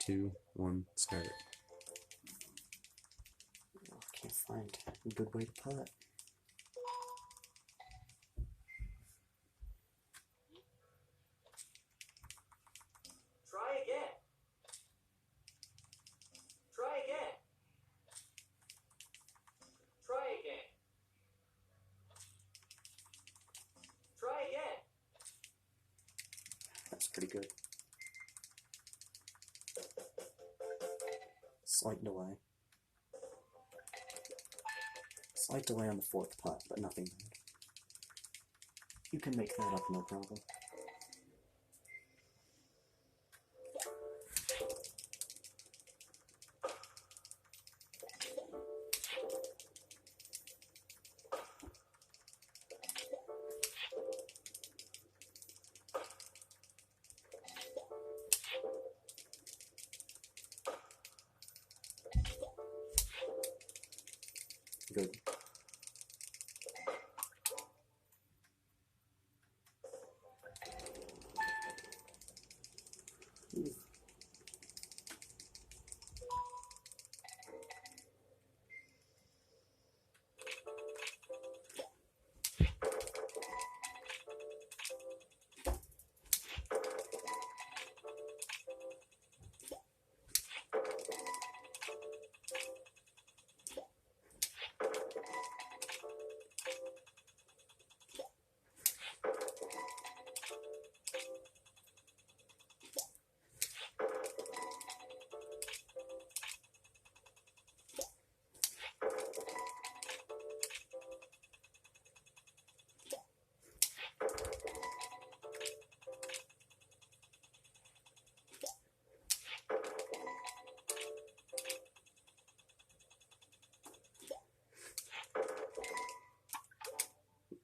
2, 1, start. Oh, can't find a good way to putt. Try again. Try again. Try again. Try again. That's pretty good. Slight delay. Slight delay on the fourth putt, but nothing bad. You can make that up, no problem. Good.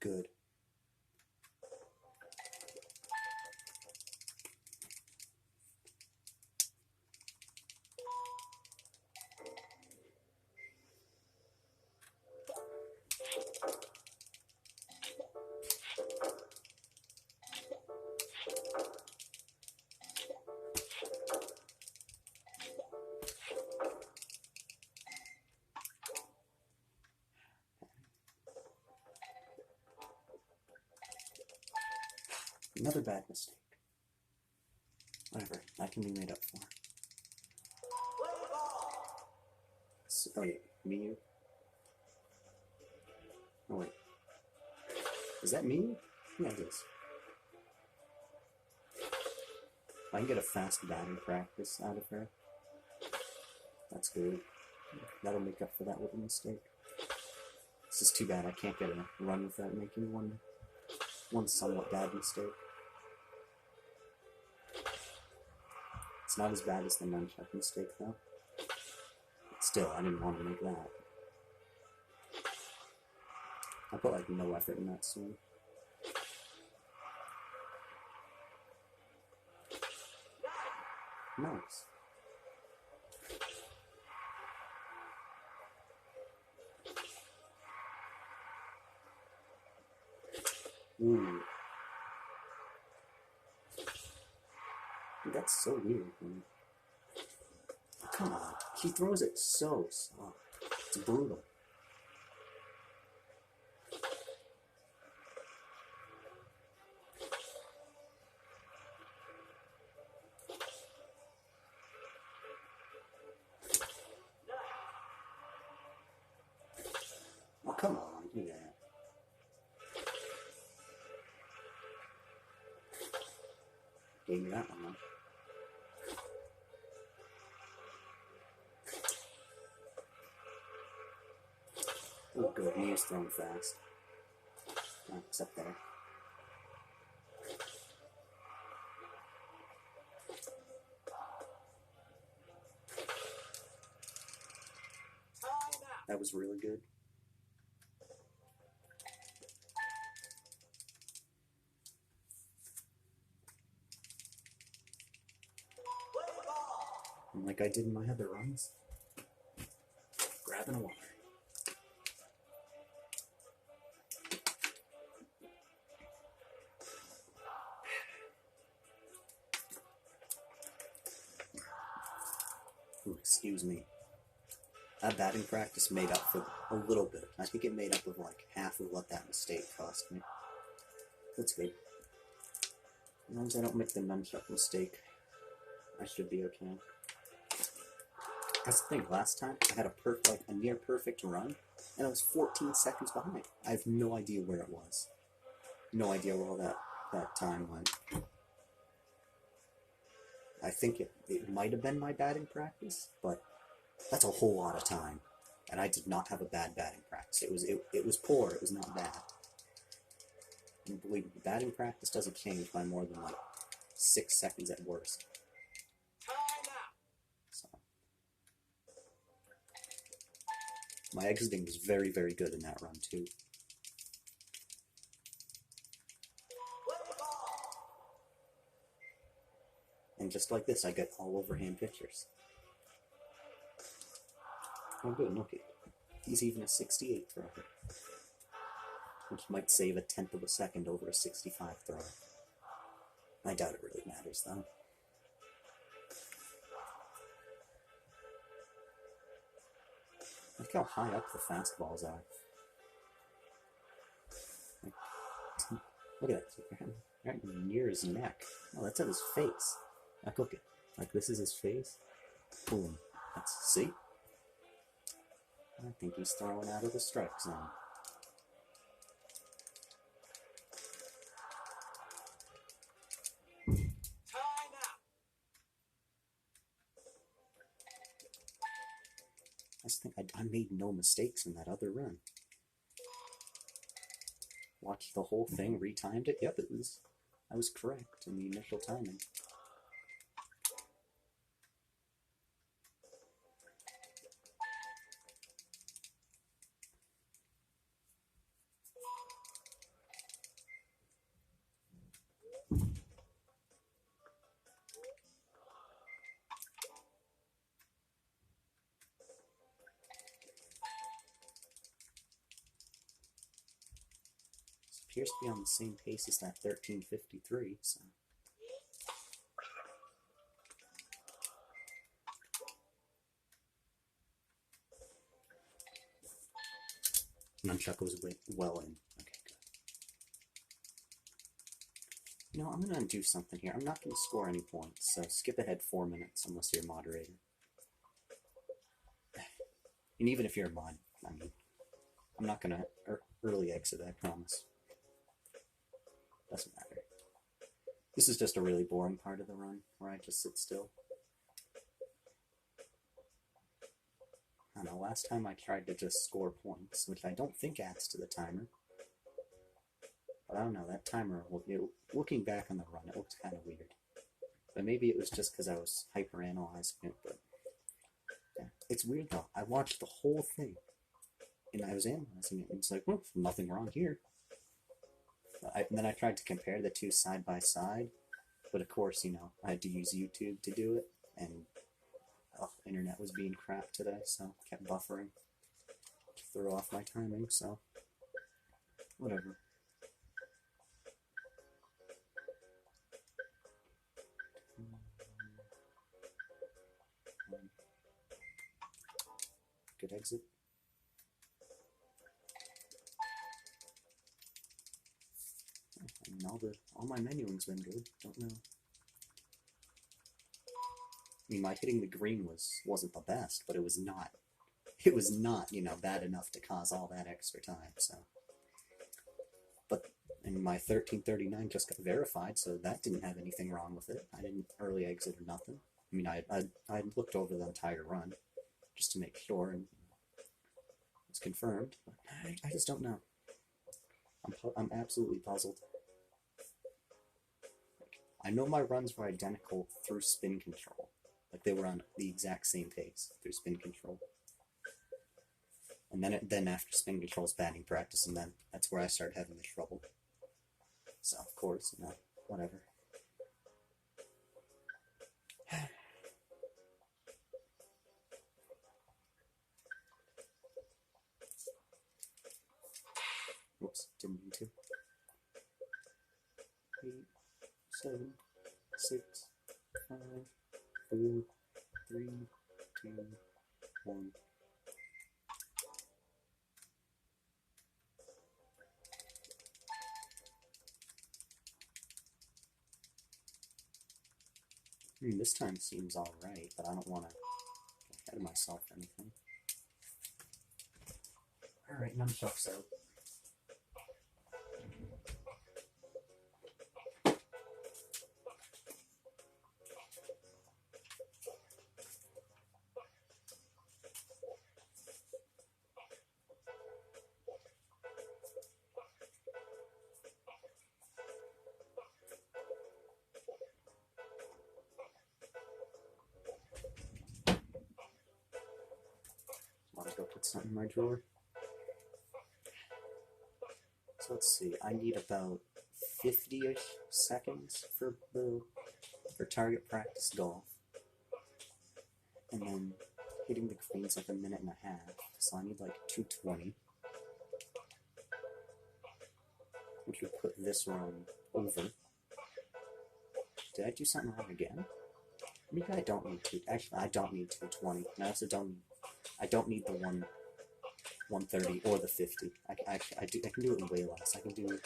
Good. Another bad mistake. Whatever, that can be made up for. So, oh yeah, me, you? Oh wait. Is that me? Yeah, it is. I can get a fast batting practice out of her. That's good. That'll make up for that little mistake. This is too bad I can't get a run without making one somewhat bad mistake. It's not as bad as the nunchuck mistake, though. But still, I didn't want to make that. I put like no effort in that swing. Nice. Ooh. Dude, that's so weird, man. Come on. He throws it so soft. It's brutal. Oh, come on. Do that. Gave me that one, though. Oh, good. He is throwing fast. Oh, except there. That was really good. And like I did in my other runs, grabbing a water. Ooh, excuse me. That batting practice made up for a little bit. I think it made up of like half of what that mistake cost me. That's good. As long as I don't make the nunchuck mistake, I should be okay. That's the thing, last time I had a near perfect run, and I was 14 seconds behind. I have no idea where it was. No idea where all that time went. I think it might have been my batting practice, but that's a whole lot of time. And I did not have a bad batting practice. It was poor, it was not bad. And believe me, batting practice doesn't change by more than like 6 seconds at worst. So my exiting was very, very good in that run too. And just like this, I get all overhand pitchers. Oh good, look, he's even a 68 thrower, which might save a 1/10 of a second over a 65 thrower. I doubt it really matters though. Look how high up the fastballs are. Look at that, right near his neck. Oh, that's at his face. Like, look at, like this is his face. Boom. See? I think he's throwing out of the strike zone. I just think I made no mistakes in that other run. Watched the whole thing, retimed it. Yep, I was correct in the initial timing. Appears to be on the same pace as that 1353, so. Nunchuck was well in. Okay, good. You know, I'm gonna do something here. I'm not gonna score any points, so skip ahead 4 minutes unless you're a moderator. And even if you're a mod, I mean, I'm not gonna early exit, I promise. Doesn't matter. This is just a really boring part of the run where I just sit still. I don't know, last time I tried to just score points, which I don't think adds to the timer. But I don't know, that timer, looking back on the run, it looked kind of weird. But maybe it was just because I was hyper-analyzing it, but yeah. It's weird though. I watched the whole thing, and I was analyzing it, and it's like, well, nothing wrong here. And then I tried to compare the two side by side, but of course, you know, I had to use YouTube to do it, and internet was being crap today, so kept buffering to throw off my timing, so whatever. Good exit. I mean, all my menuing's been good. Don't know. I mean, my hitting the green wasn't the best, but it was not, you know, bad enough to cause all that extra time, so. But, and my 1339 just got verified, so that didn't have anything wrong with it. I didn't early exit or nothing. I mean, I looked over the entire run, just to make sure, and it's confirmed, but I just don't know. I'm absolutely puzzled. I know my runs were identical through spin control. Like they were on the exact same pace through spin control. And then after spin control's batting practice, and then that's where I started having the trouble. So of course, you know, whatever. Whoops, didn't mean to. 8, 7, 6, 5, 4, 3, 2, 1. This time seems alright, but I don't want to get ahead of myself or anything. Alright, nunchucks out. I'll go put something in my drawer. So let's see, I need about 50-ish seconds for target practice golf. And then hitting the greens like 1.5 minutes. So I need like 2:20. Which would put this run over. Did I do something wrong again? Maybe I don't need to. Actually, I don't need 2:20. And I also don't need the 130 or the 50. I can do it in way less. I can do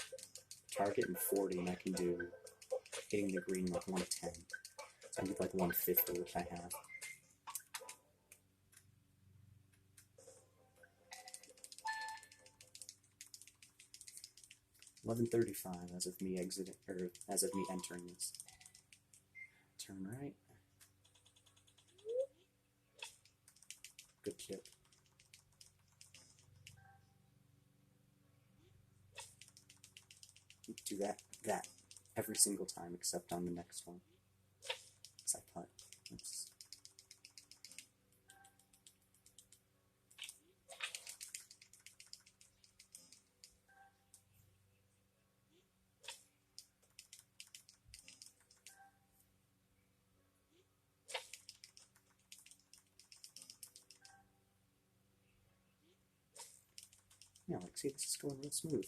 target in 40, and I can do hitting the green like 110. So I need like 150, which I have. $11:35 as of me exiting, or as of me entering this. Turn right. Good chip. Do that every single time except on the next one. As I putt. Oops. Yeah, like, see, this is going real smooth.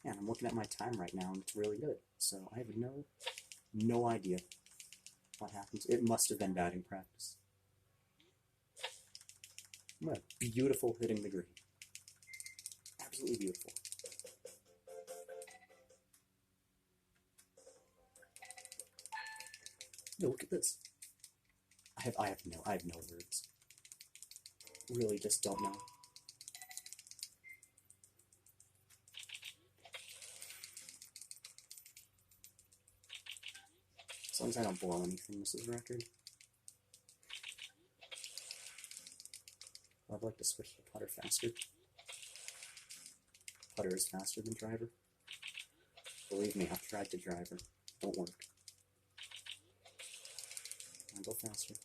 Yeah, and I'm looking at my time right now, and it's really good. So I have no idea what happens. It must have been batting practice. What beautiful hitting the green. Absolutely beautiful. No, look at this. I have no words. Really just don't know. As long as I don't blow anything, this is a record. I'd like to switch to putter faster. Putter is faster than driver. Believe me, I've tried to driver. Don't work. I'll go faster.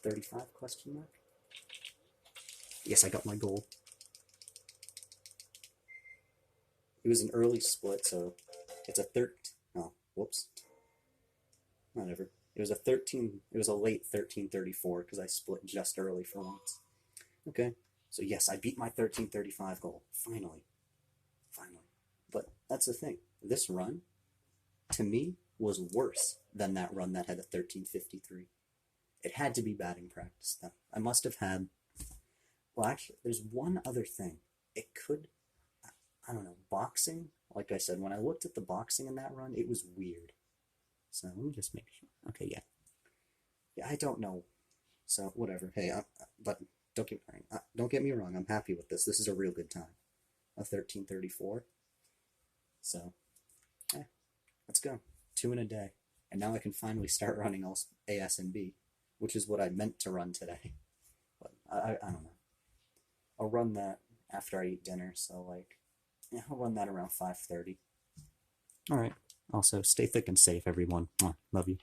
$35 question mark? Yes, I got my goal. It was an early split, so it's a whoops. Whatever. It was a late 13:34 because I split just early for once. Okay, so yes, I beat my 13:35 goal. Finally. But that's the thing. This run, to me, was worse than that run that had a 13:53. It had to be batting practice, though. I must have had... Well, actually, there's one other thing. It could... I don't know. Boxing, like I said, when I looked at the boxing in that run, it was weird. So let me just make sure. Okay, yeah. Yeah, I don't know. So, whatever. Hey, but don't get me wrong. I'm happy with this. This is a real good time. A 13:34. So, let's go. 2 in a day. And now I can finally start running all AS and B, which is what I meant to run today. But I don't know. I'll run that after I eat dinner, so like, yeah, I'll run that around 5:30. All right. Also, stay thick and safe, everyone. Love you.